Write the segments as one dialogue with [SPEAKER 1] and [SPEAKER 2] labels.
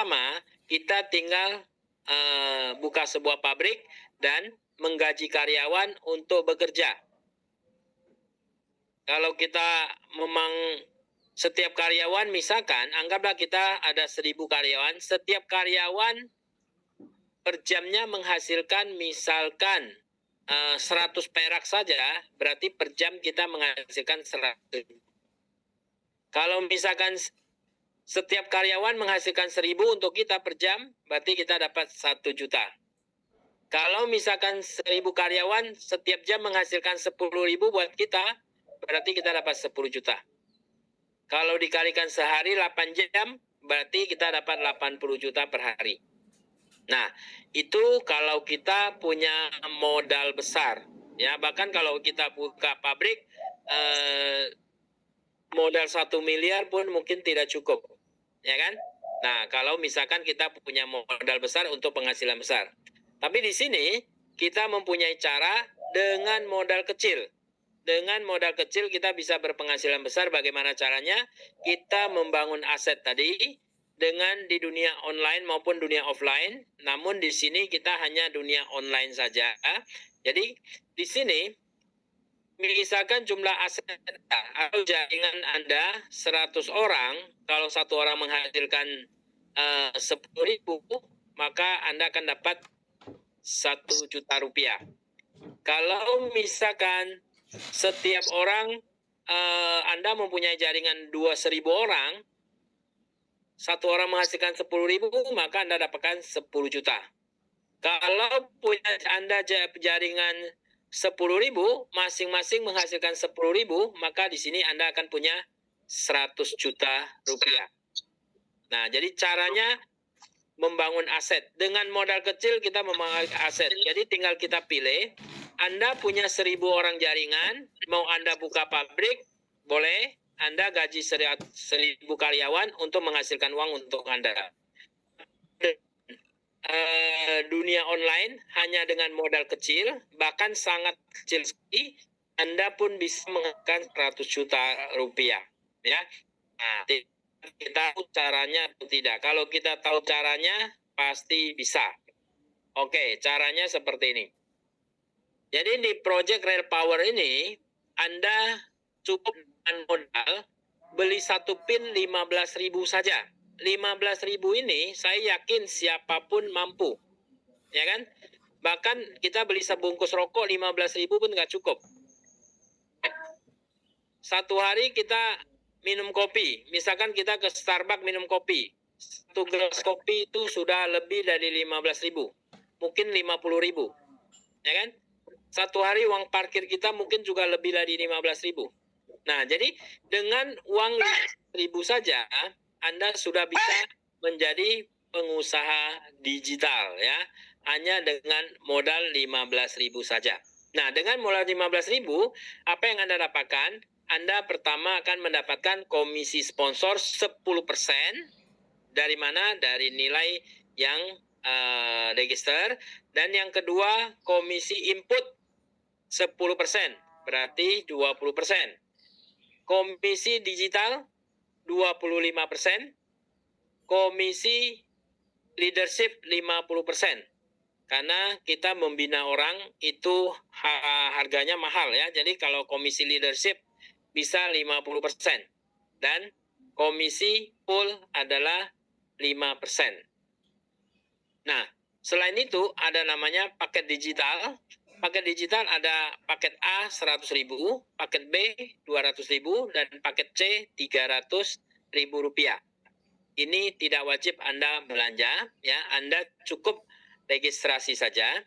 [SPEAKER 1] pertama kita tinggal buka sebuah pabrik dan menggaji karyawan untuk bekerja. Kalau kita memang setiap karyawan, misalkan anggaplah kita ada 1.000 karyawan, setiap karyawan per jamnya menghasilkan misalkan 100 perak saja, berarti per jam kita menghasilkan 100. Kalau misalkan setiap karyawan menghasilkan 1.000 untuk kita per jam, berarti kita dapat 1 juta. Kalau misalkan 1.000 karyawan setiap jam menghasilkan 10.000 buat kita, berarti kita dapat 10 juta. Kalau dikalikan sehari 8 jam, berarti kita dapat 80 juta per hari. Nah, itu kalau kita punya modal besar. Ya, bahkan kalau kita buka pabrik, modal 1 miliar pun mungkin tidak cukup. Ya kan? Nah, kalau misalkan kita punya modal besar untuk penghasilan besar. Tapi di sini kita mempunyai cara dengan modal kecil. Dengan modal kecil kita bisa berpenghasilan besar. Bagaimana caranya? Kita membangun aset tadi dengan di dunia online maupun dunia offline. Namun di sini kita hanya dunia online saja. Jadi di sini misalkan jumlah aset atau jaringan Anda 100 orang, kalau satu orang menghasilkan 10.000, maka Anda akan dapat 1 juta rupiah. Kalau misalkan setiap orang Anda mempunyai jaringan 2.000 orang, satu orang menghasilkan 10.000, maka Anda dapatkan 10 juta. Kalau punya Anda jaringan 10.000, masing-masing menghasilkan 10.000, maka di sini Anda akan punya 100 juta rupiah. Nah, jadi caranya membangun aset. Dengan modal kecil kita membangun aset. Jadi tinggal kita pilih, Anda punya 1.000 orang jaringan, mau Anda buka pabrik, boleh. Anda gaji 1.000 karyawan untuk menghasilkan uang untuk Anda. Dunia online hanya dengan modal kecil, bahkan sangat kecil sekali, Anda pun bisa menghasilkan 100 juta rupiah. Ya, nah, kita tahu caranya atau tidak? Kalau kita tahu caranya, pasti bisa. Oke, caranya seperti ini. Jadi di Project Rail Power ini, Anda cukup dengan modal beli satu pin 15.000 saja. 15.000 ini saya yakin siapapun mampu. Ya kan? Bahkan kita beli sebungkus rokok 15.000 pun nggak cukup. Satu hari kita minum kopi. Misalkan kita ke Starbucks minum kopi. Satu gelas kopi itu sudah lebih dari 15.000. Mungkin 50.000. Ya kan? Satu hari uang parkir kita mungkin juga lebih dari 15.000. Nah, jadi dengan uang 1.000 saja, Anda sudah bisa menjadi pengusaha digital, ya. Hanya dengan modal 15.000 saja. Nah, dengan modal 15.000, apa yang Anda dapatkan? Anda pertama akan mendapatkan komisi sponsor 10%. Dari mana? Dari nilai yang register. Dan yang kedua, komisi input 10%, berarti 20%. Komisi digital 25%, komisi leadership 50%. Karena kita membina orang itu harganya mahal, ya. Jadi kalau komisi leadership bisa 50%. Dan komisi full adalah 5%. Nah, selain itu ada namanya paket digital. Paket digital ada paket A 100.000, paket B 200.000, dan paket C 300.000 rupiah. Ini tidak wajib Anda belanja, ya. Anda cukup registrasi saja.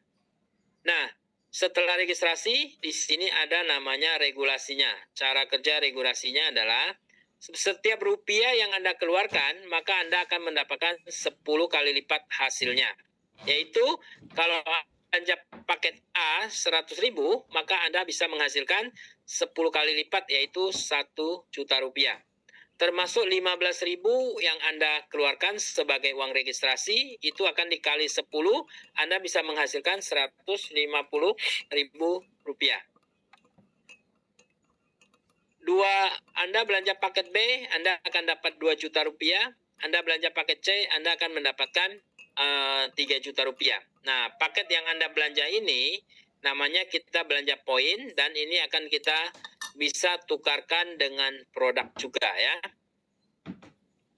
[SPEAKER 1] Nah, setelah registrasi, di sini ada namanya regulasinya. Cara kerja regulasinya adalah setiap rupiah yang Anda keluarkan, maka Anda akan mendapatkan 10 kali lipat hasilnya. Yaitu kalau belanja paket A 100.000, maka Anda bisa menghasilkan 10 kali lipat, yaitu 1 juta rupiah. Termasuk 15.000 yang Anda keluarkan sebagai uang registrasi, itu akan dikali 10, Anda bisa menghasilkan 150.000 rupiah. Anda belanja paket B, Anda akan dapat 2 juta rupiah. Anda belanja paket C, Anda akan mendapatkan 3 juta rupiah. Nah, paket yang Anda belanja ini namanya kita belanja poin, dan ini akan kita bisa tukarkan dengan produk juga ya.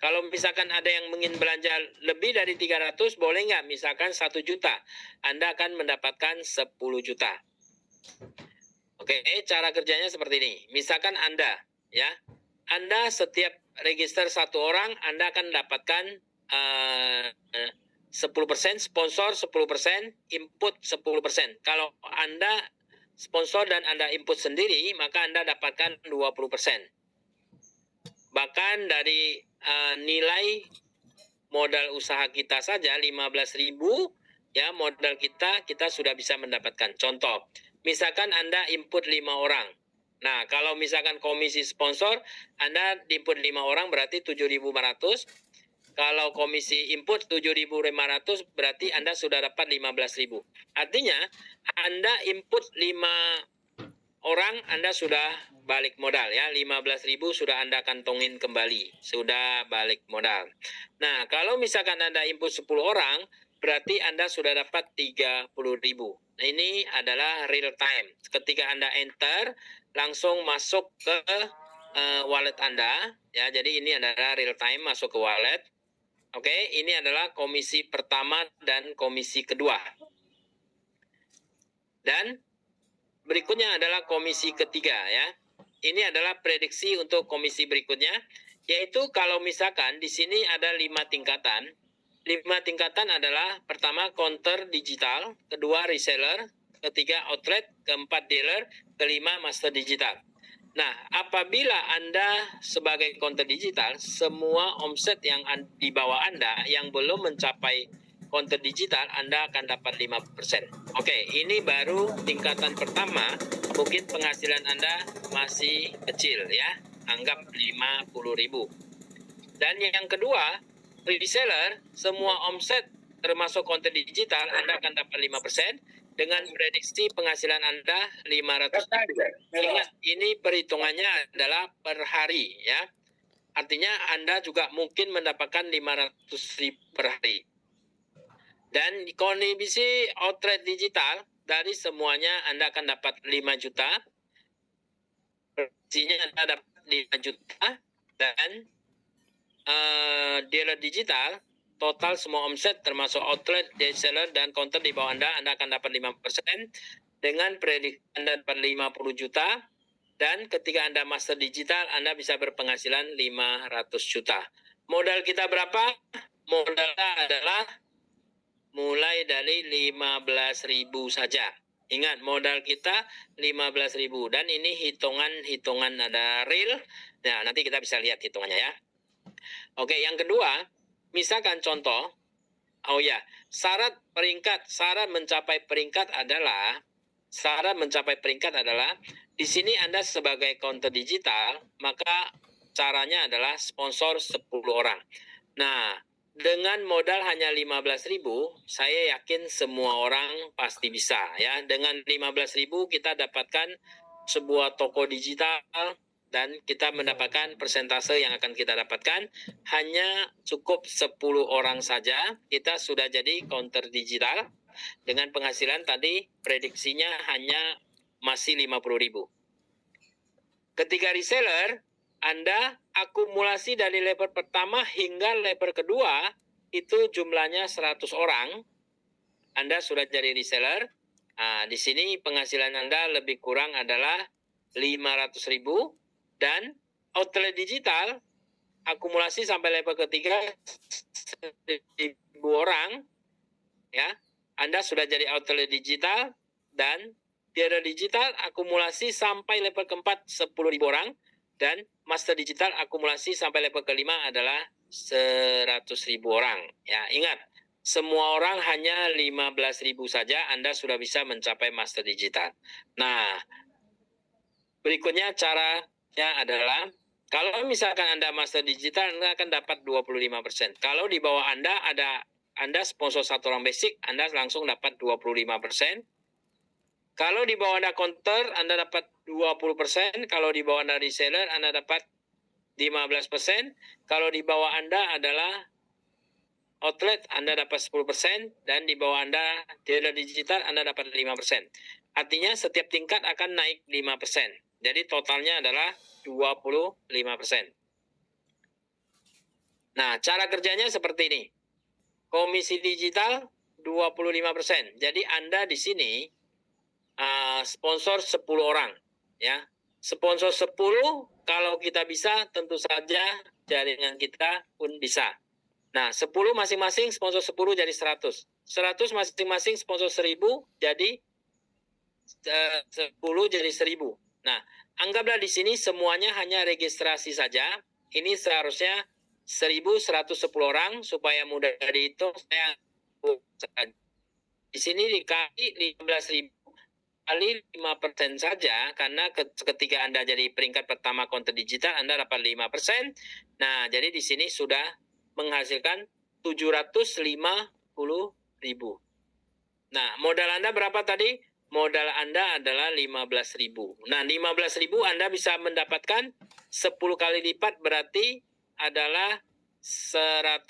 [SPEAKER 1] Kalau misalkan ada yang ingin belanja lebih dari 300, boleh nggak? Misalkan 1 juta, Anda akan mendapatkan 10 juta. Oke, cara kerjanya seperti ini. Misalkan Anda, ya, Anda setiap register 1 orang, Anda akan mendapatkan 10%, sponsor 10%, input 10%. Kalau Anda sponsor dan Anda input sendiri, maka Anda dapatkan 20%. Bahkan dari nilai modal usaha kita saja 15.000, ya, modal kita sudah bisa mendapatkan. Contoh, misalkan Anda input 5 orang. Nah, kalau misalkan komisi sponsor, Anda input 5 orang berarti 7.500. Kalau komisi input 7.500 berarti Anda sudah dapat 15.000. Artinya, Anda input 5 orang, Anda sudah balik modal ya. 15.000 sudah Anda kantongin kembali, sudah balik modal. Nah, kalau misalkan Anda input 10 orang, berarti Anda sudah dapat 30.000. Nah, ini adalah real time. Ketika Anda enter, langsung masuk ke wallet Anda ya. Jadi ini adalah real time masuk ke wallet. Oke, ini adalah komisi pertama dan komisi kedua. Dan berikutnya adalah komisi ketiga ya. Ini adalah prediksi untuk komisi berikutnya, yaitu kalau misalkan di sini ada 5 tingkatan. 5 tingkatan adalah pertama counter digital, kedua reseller, ketiga outlet, keempat dealer, kelima master digital. Nah, apabila Anda sebagai counter digital, semua omset yang di bawah Anda yang belum mencapai counter digital, Anda akan dapat 5%. Oke, ini baru tingkatan pertama. Mungkin penghasilan Anda masih kecil ya, anggap 50.000. Dan yang kedua, reseller, semua omset termasuk counter digital, Anda akan dapat 5%. Dengan prediksi penghasilan Anda 500. Ingat, ini perhitungannya adalah per hari ya. Artinya Anda juga mungkin mendapatkan 500.000 per hari. Dan kondisi outlet digital, dari semuanya Anda akan dapat 5 juta. Prediksinya Anda dapat 5 juta. Dan dealer digital, total semua omset termasuk outlet, reseller, dan counter di bawah Anda akan dapat 5%. Dengan prediksi Anda dapat 50 juta. Dan ketika Anda master digital, Anda bisa berpenghasilan 500 juta. Modal kita berapa? Modalnya adalah mulai dari 15.000 saja. Ingat, modal kita 15.000. Dan ini hitungan ada real. Nah, nanti kita bisa lihat hitungannya ya. Oke, yang kedua, misalkan contoh, syarat mencapai peringkat adalah di sini Anda sebagai counter digital, maka caranya adalah sponsor 10 orang. Nah, dengan modal hanya 15.000, saya yakin semua orang pasti bisa ya. Dengan 15.000 kita dapatkan sebuah toko digital, dan kita mendapatkan persentase yang akan kita dapatkan hanya cukup 10 orang saja. Kita sudah jadi counter digital dengan penghasilan tadi prediksinya hanya masih 50.000. Ketika reseller, Anda akumulasi dari level pertama hingga level kedua itu jumlahnya 100 orang. Anda sudah jadi reseller. Nah, di sini penghasilan Anda lebih kurang adalah 500.000. Dan outlet digital akumulasi sampai level ketiga 1.000 orang ya. Anda sudah jadi outlet digital, dan dealer digital akumulasi sampai level keempat 10.000 orang, dan master digital akumulasi sampai level kelima adalah 100.000 orang ya. Ingat, semua orang hanya 15.000 saja Anda sudah bisa mencapai master digital. Nah, berikutnya caranya adalah, kalau misalkan Anda master digital, Anda akan dapat 25%. Kalau di bawah Anda sponsor 1 orang basic, Anda langsung dapat 25%. Kalau di bawah Anda counter, Anda dapat 20%. Kalau di bawah Anda reseller, Anda dapat 15%. Kalau di bawah Anda adalah outlet, Anda dapat 10%, dan di bawah Anda dealer digital, Anda dapat 5%. Artinya setiap tingkat akan naik 5%. Jadi totalnya adalah 25%. Nah, cara kerjanya seperti ini. Komisi digital 25%. Jadi Anda di sini sponsor 10 orang, ya. Sponsor 10, kalau kita bisa tentu saja jaringan kita pun bisa. Nah, 10 masing-masing sponsor 10 jadi 100. 100 masing-masing sponsor 1000 jadi 10 jadi 1000. Nah, anggaplah di sini semuanya hanya registrasi saja. Ini seharusnya 1110 orang supaya mudah dihitung. Saya di sini dikali 15.000 kali 5% saja, karena ketika Anda jadi peringkat pertama konten digital, Anda dapat 5%. Nah, jadi di sini sudah menghasilkan 750.000. Nah, modal Anda berapa tadi? Modal Anda adalah 15.000. Nah, 15.000 Anda bisa mendapatkan 10 kali lipat, berarti adalah 150.000.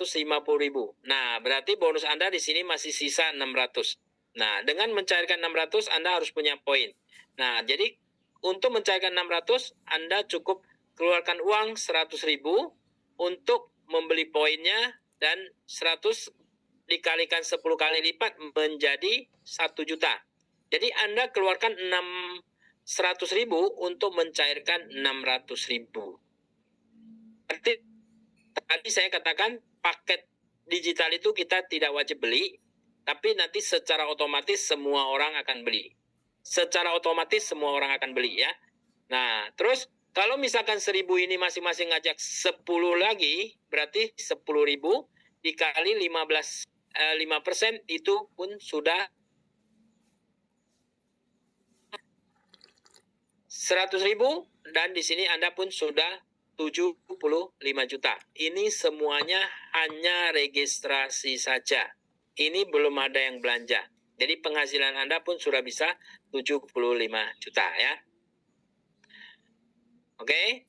[SPEAKER 1] Nah, berarti bonus Anda di sini masih sisa 600. Nah, dengan mencairkan 600, Anda harus punya poin. Nah, jadi untuk mencairkan 600, Anda cukup keluarkan uang 100.000 untuk membeli poinnya, dan 100 dikalikan 10 kali lipat menjadi 1 juta. Jadi Anda keluarkan 100.000 untuk mencairkan 600.000. Berarti tadi saya katakan paket digital itu kita tidak wajib beli, tapi nanti secara otomatis semua orang akan beli. Secara otomatis semua orang akan beli, ya. Nah, terus kalau misalkan 1.000 ini masing-masing ngajak 10 lagi, berarti 10.000 dikali 5% itu pun sudah 100.000, dan di sini Anda pun sudah 75 juta. Ini semuanya hanya registrasi saja. Ini belum ada yang belanja. Jadi penghasilan Anda pun sudah bisa 75 juta, ya. Oke.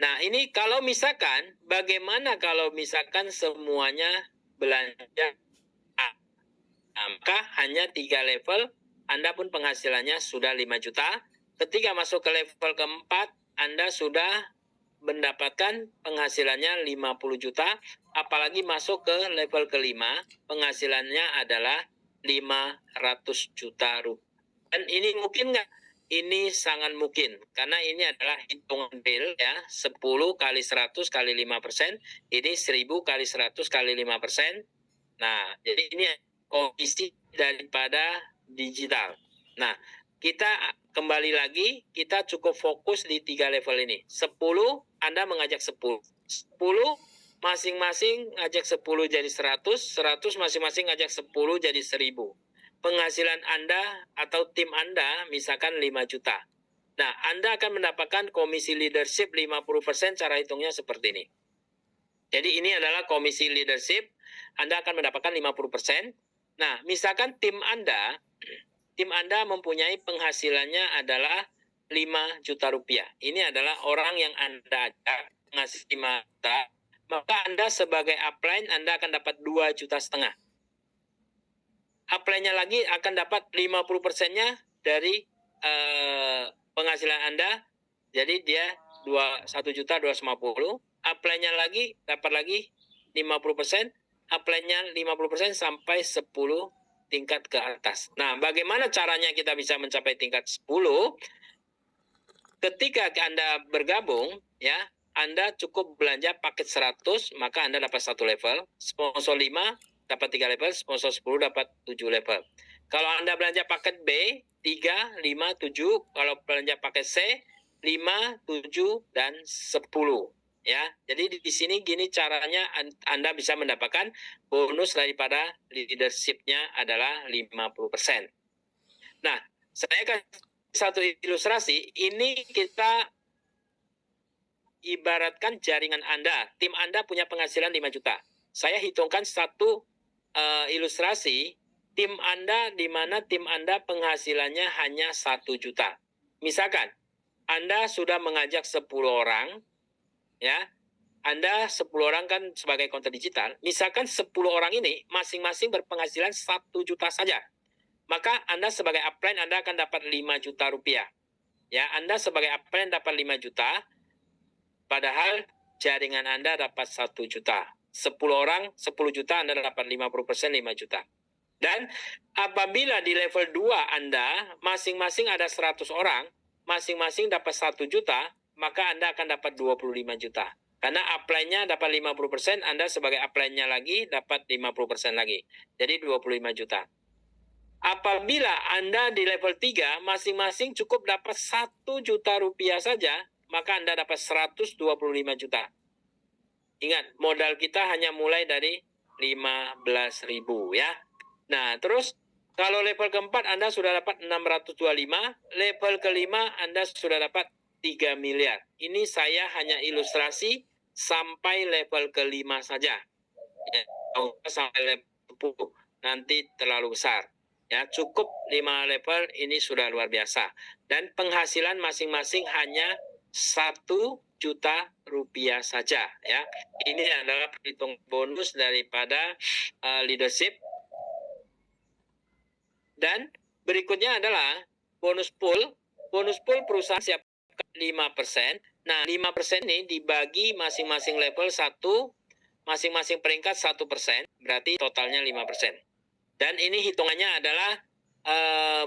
[SPEAKER 1] Nah, ini kalau misalkan, bagaimana kalau misalkan semuanya belanja A? Nah, maka hanya 3 level, Anda pun penghasilannya sudah 5 juta. Ketika masuk ke level keempat, Anda sudah mendapatkan penghasilannya 50 juta, apalagi masuk ke level kelima, penghasilannya adalah 500 juta rupiah. Dan ini mungkin nggak? Ini sangat mungkin, karena ini adalah hitungan real, ya. 10 kali 100 kali 5%, ini 1000 kali 100 kali 5%. Nah, jadi ini komisi daripada digital. Nah, kita kembali lagi, kita cukup fokus di 3 level ini. 10, Anda mengajak 10. 10 masing-masing ngajak 10 jadi 100, 100 masing-masing ngajak 10 jadi 1000. Penghasilan Anda atau tim Anda misalkan 5 juta. Nah, Anda akan mendapatkan komisi leadership 50%, cara hitungnya seperti ini. Jadi ini adalah komisi leadership, Anda akan mendapatkan 50%. Nah, misalkan tim Anda mempunyai penghasilannya adalah 5 juta rupiah. Ini adalah orang yang Anda ajak ngasih 5 juta, maka Anda sebagai upline Anda akan dapat 2,5 juta. Upline-nya lagi akan dapat 50%-nya dari penghasilan Anda. Jadi dia 1.250.000. Upline-nya lagi dapat lagi 50%, upline-nya 50% sampai 10 tingkat ke atas. Nah, bagaimana caranya kita bisa mencapai tingkat 10? Ketika Anda bergabung, ya, Anda cukup belanja paket 100, maka Anda dapat 1 level. Sponsor 5 dapat 3 level, sponsor 10 dapat 7 level. Kalau Anda belanja paket B, 3, 5, 7. Kalau belanja paket C, 5, 7, dan 10. Ya, jadi di sini gini caranya Anda bisa mendapatkan bonus daripada leadership-nya adalah 50%. Nah, saya kasih satu ilustrasi. Ini kita ibaratkan jaringan Anda. Tim Anda punya penghasilan 5 juta. Saya hitungkan satu ilustrasi. Tim Anda, di mana tim Anda penghasilannya hanya 1 juta. Misalkan, Anda sudah mengajak 10 orang, ya. Anda 10 orang kan sebagai konten digital, misalkan 10 orang ini masing-masing berpenghasilan 1 juta saja. Maka Anda sebagai upline Anda akan dapat 5 juta rupiah. Ya, Anda sebagai upline dapat 5 juta, padahal jaringan Anda dapat 1 juta. 10 orang, 10 juta, Anda dapat 50% 5 juta. Dan apabila di level 2 Anda, masing-masing ada 100 orang, masing-masing dapat 1 juta, maka Anda akan dapat 25 juta. Karena upline-nya dapat 50%, Anda sebagai upline-nya lagi dapat 50% lagi. Jadi 25 juta. Apabila Anda di level 3, masing-masing cukup dapat 1 juta rupiah saja, maka Anda dapat 125 juta. Ingat, modal kita hanya mulai dari 15.000 ya. Nah, terus kalau level keempat Anda sudah dapat 625, level kelima Anda sudah dapat 3 miliar. Ini saya hanya ilustrasi sampai level kelima saja. Ya, sampai level 10 nanti terlalu besar. Ya, cukup 5 level ini sudah luar biasa. Dan penghasilan masing-masing hanya 1 juta rupiah saja ya. Ini adalah perhitung bonus daripada leadership. Dan berikutnya adalah bonus pool. Bonus pool perusahaan siapkan 5%. Nah, 5% ini dibagi masing-masing level 1, masing-masing peringkat 1%, berarti totalnya 5%. Dan ini hitungannya adalah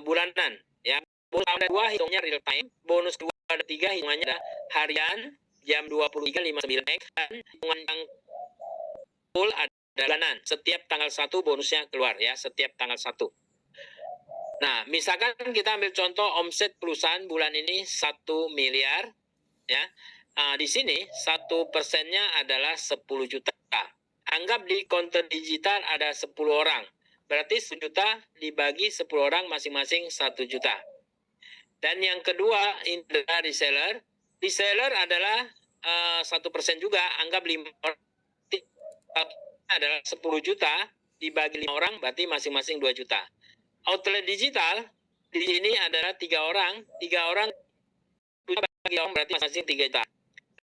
[SPEAKER 1] bulanan ya. Bonus 2 hitungnya real time, bonus 2 ada 3 hitungannya ada harian jam 23.59 dan hitungan yang full ada bulanan. Setiap tanggal 1 bonusnya keluar ya, setiap tanggal 1. Nah, misalkan kita ambil contoh omset perusahaan bulan ini 1 miliar ya. Di sini 1%-nya adalah 10 juta. Anggap di konten digital ada 10 orang. Berarti 1 juta dibagi 10 orang masing-masing 1 juta. Dan yang kedua ini adalah reseller. Reseller adalah 1% juga. Anggap 5 orang adalah 10 juta dibagi 5 orang berarti masing-masing 2 juta. Outlet digital di sini adalah 3 orang. 3 orang bagi orang berarti masing-masing 3 juta.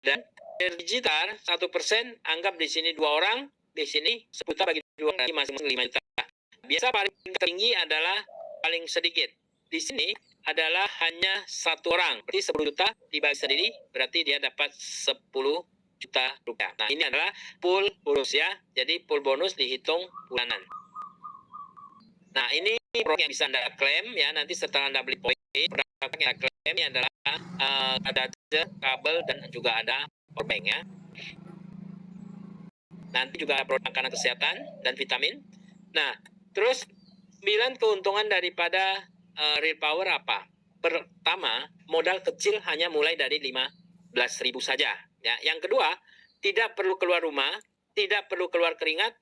[SPEAKER 1] Dan digital 1% anggap di sini 2 orang, di sini 10 juta bagi 2 berarti masing-masing 5 juta. Biasa paling tinggi adalah paling sedikit. Di sini adalah hanya 1 orang. Berarti 10 juta dibagi sendiri berarti dia dapat 10 juta rupiah. Nah, ini adalah pool bonus ya. Jadi pool bonus dihitung bulanan. Nah, ini produk yang bisa Anda klaim ya. Nanti setelah Anda beli poin, produk yang Anda klaim ini adalah ada kabel dan juga ada powerbank ya. Nanti juga ada produk makanan kesehatan dan vitamin. Nah, terus 9 keuntungan daripada Real Power apa? Pertama, modal kecil hanya mulai dari 15.000 saja. Ya. Yang kedua, tidak perlu keluar rumah, tidak perlu keluar keringat,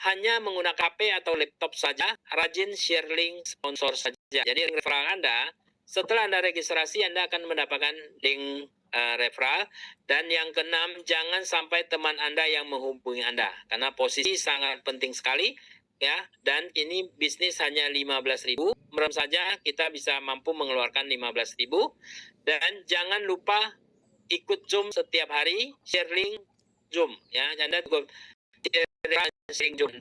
[SPEAKER 1] hanya menggunakan HP atau laptop saja, rajin share link sponsor saja. Jadi referral Anda, setelah Anda registrasi, Anda akan mendapatkan link referral. Dan yang keenam, jangan sampai teman Anda yang menghubungi Anda. Karena posisi sangat penting sekali. Ya, dan ini bisnis hanya 15.000. Merem saja kita bisa mampu mengeluarkan 15.000. Dan jangan lupa ikut Zoom setiap hari, share link Zoom. Ya, Anda cukup sharing Zoom.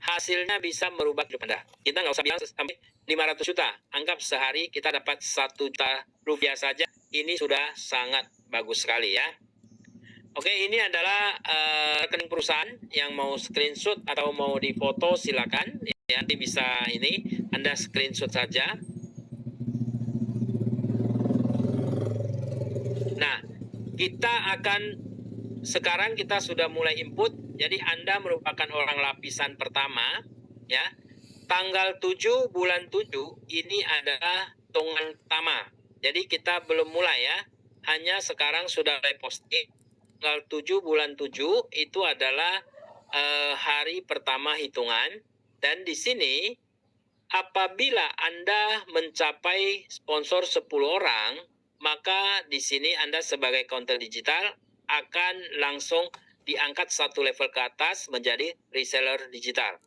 [SPEAKER 1] Hasilnya bisa merubah hidup Anda. Kita nggak usah bilang sampai 500 juta. Anggap sehari kita dapat 1 juta rupiah saja. Ini sudah sangat bagus sekali ya. Oke, ini adalah rekening perusahaan. Yang mau screenshot atau mau difoto silakan. Ya, nanti bisa ini Anda screenshot saja. Nah, sekarang kita sudah mulai input. Jadi Anda merupakan orang lapisan pertama. Ya, tanggal 7 bulan 7 ini adalah hitungan pertama. Jadi kita belum mulai ya. Hanya sekarang sudah reposting. Tanggal 7 bulan 7 itu adalah hari pertama hitungan. Dan di sini apabila Anda mencapai sponsor 10 orang, maka di sini Anda sebagai konten digital akan langsung diangkat 1 level ke atas menjadi reseller digital.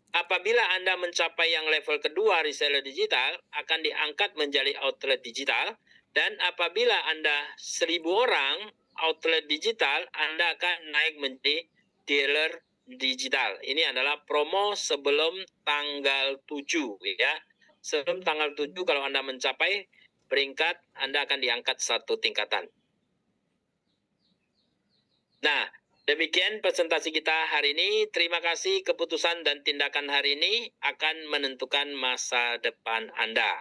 [SPEAKER 1] Apabila Anda mencapai yang level kedua reseller digital, akan diangkat menjadi outlet digital. Dan apabila Anda 1.000 orang outlet digital, Anda akan naik menjadi dealer digital. Ini adalah promo sebelum tanggal 7 ya. Sebelum tanggal 7 kalau Anda mencapai peringkat, Anda akan diangkat satu tingkatan. Nah, demikian presentasi kita hari ini. Terima kasih. Keputusan dan tindakan hari ini akan menentukan masa depan Anda.